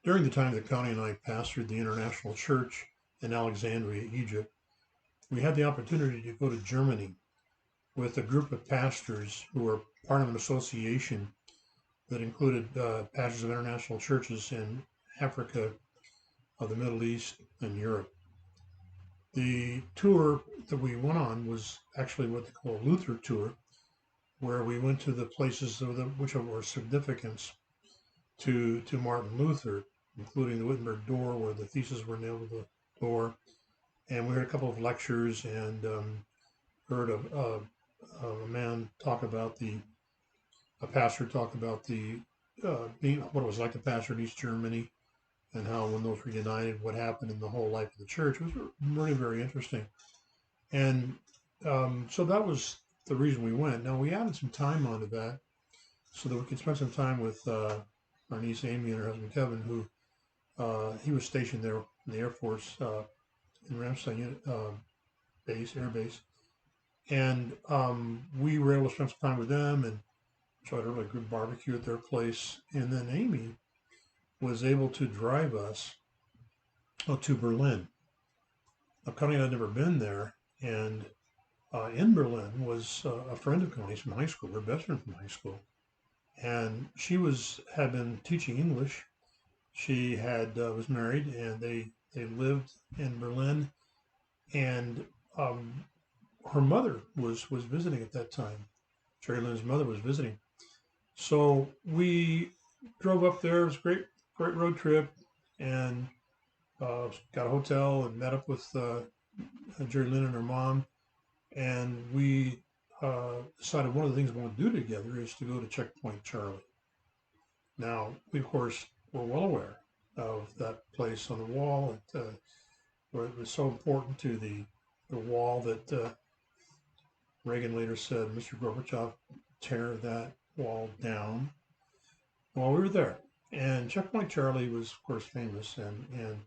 During the time that Connie and I pastored the International Church in Alexandria, Egypt, we had the opportunity to go to Germany with a group of pastors who were part of an association that included pastors of international churches in Africa, the Middle East, and Europe. The tour that we went on was actually what they call a Luther tour, where we went to the places which were significance to Martin Luther, including the Wittenberg door, where the theses were nailed to the door. And we heard a couple of lectures and heard a man talk about a pastor talk about being what it was like to pastor in East Germany and how when those were united, what happened in the whole life of the church. It was really very interesting. And so that was the reason we went. Now we added some time onto that so that we could spend some time with our niece Amy and her husband Kevin, who he was stationed there in the Air Force in Ramstein Air Base, and we were able to spend some time with them and tried a really good barbecue at their place. And then Amy was able to drive us to Berlin. Now, Connie and I had never been there, and in Berlin was a friend of Connie's from high school, her best friend from high school, and she had been teaching English. She had was married, and they lived in Berlin, and her mother was visiting at that time. Jerry Lynn's mother was visiting. So we drove up there. It was a great road trip, and got a hotel and met up with Jerry Lynn and her mom. And we decided one of the things we want to do together is to go to Checkpoint Charlie. Now, we of course were well aware of that place on the wall, where it was so important to the wall that Reagan later said, "Mr. Gorbachev, tear that wall down." Well, we were there, and Checkpoint Charlie was, of course, famous. And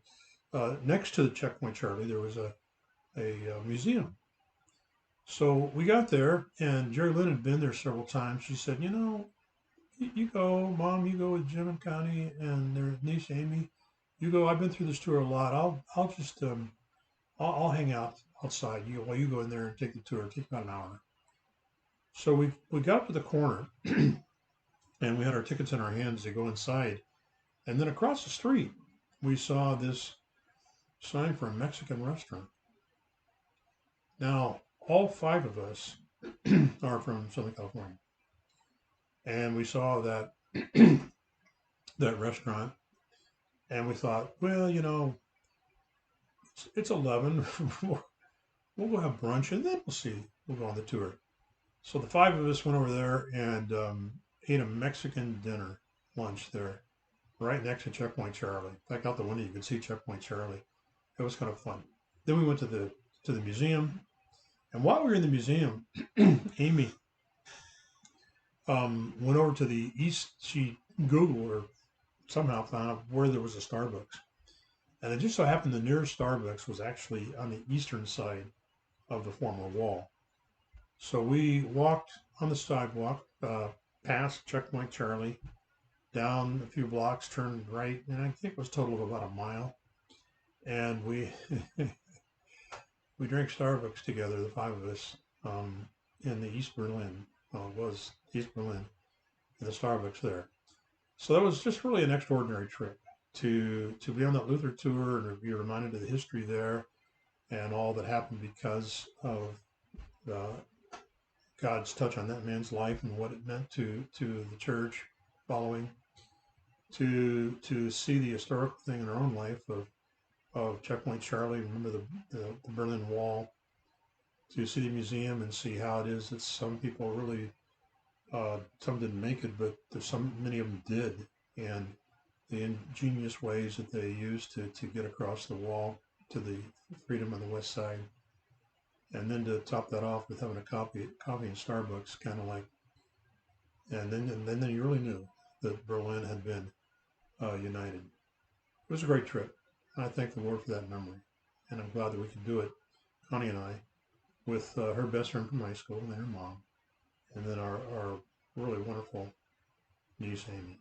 next to the Checkpoint Charlie, there was a museum. So we got there, and Jerry Lynn had been there several times. She said, you go, Mom, you go with Jim and Connie and their niece Amy. You go. I've been through this tour a lot. I'll just I'll hang out outside. You go in there and take the tour. It takes about an hour. So we got up to the corner, and we had our tickets in our hands to go inside. And then across the street, we saw this sign for a Mexican restaurant. Now, all five of us are from Southern California, and we saw that that restaurant, and we thought, well, it's 11. We'll go have brunch, and then we'll see. We'll go on the tour. So the five of us went over there and ate a Mexican dinner lunch there, right next to Checkpoint Charlie. In fact, out the window you could see Checkpoint Charlie. It was kind of fun. Then we went to the museum, and while we were in the museum, Amy went over to the east. She Googled or somehow found out where there was a Starbucks, and it just so happened the nearest Starbucks was actually on the eastern side of the former wall. So we walked on the sidewalk past Checkpoint Charlie, down a few blocks, turned right, and I think it was a total of about a mile. And we we drank Starbucks together, the five of us, in the East Berlin. Well, it was East Berlin, in the Starbucks there. So that was just really an extraordinary trip to be on that Luther tour and be reminded of the history there and all that happened because of uh, God's touch on that man's life and what it meant to the church following. To see the historical thing in our own life of Checkpoint Charlie, remember the Berlin Wall, to see the museum and see how it is that some people really, some didn't make it, but there's many of them did, and the ingenious ways that they used to get across the wall to the freedom on the west side, and then to top that off with having a coffee in Starbucks, kind of like, and then you really knew that Berlin had been united. It was a great trip. And I thank the Lord for that memory. And I'm glad that we could do it, Connie and I, with her best friend from high school and her mom, and then our really wonderful niece, Amy.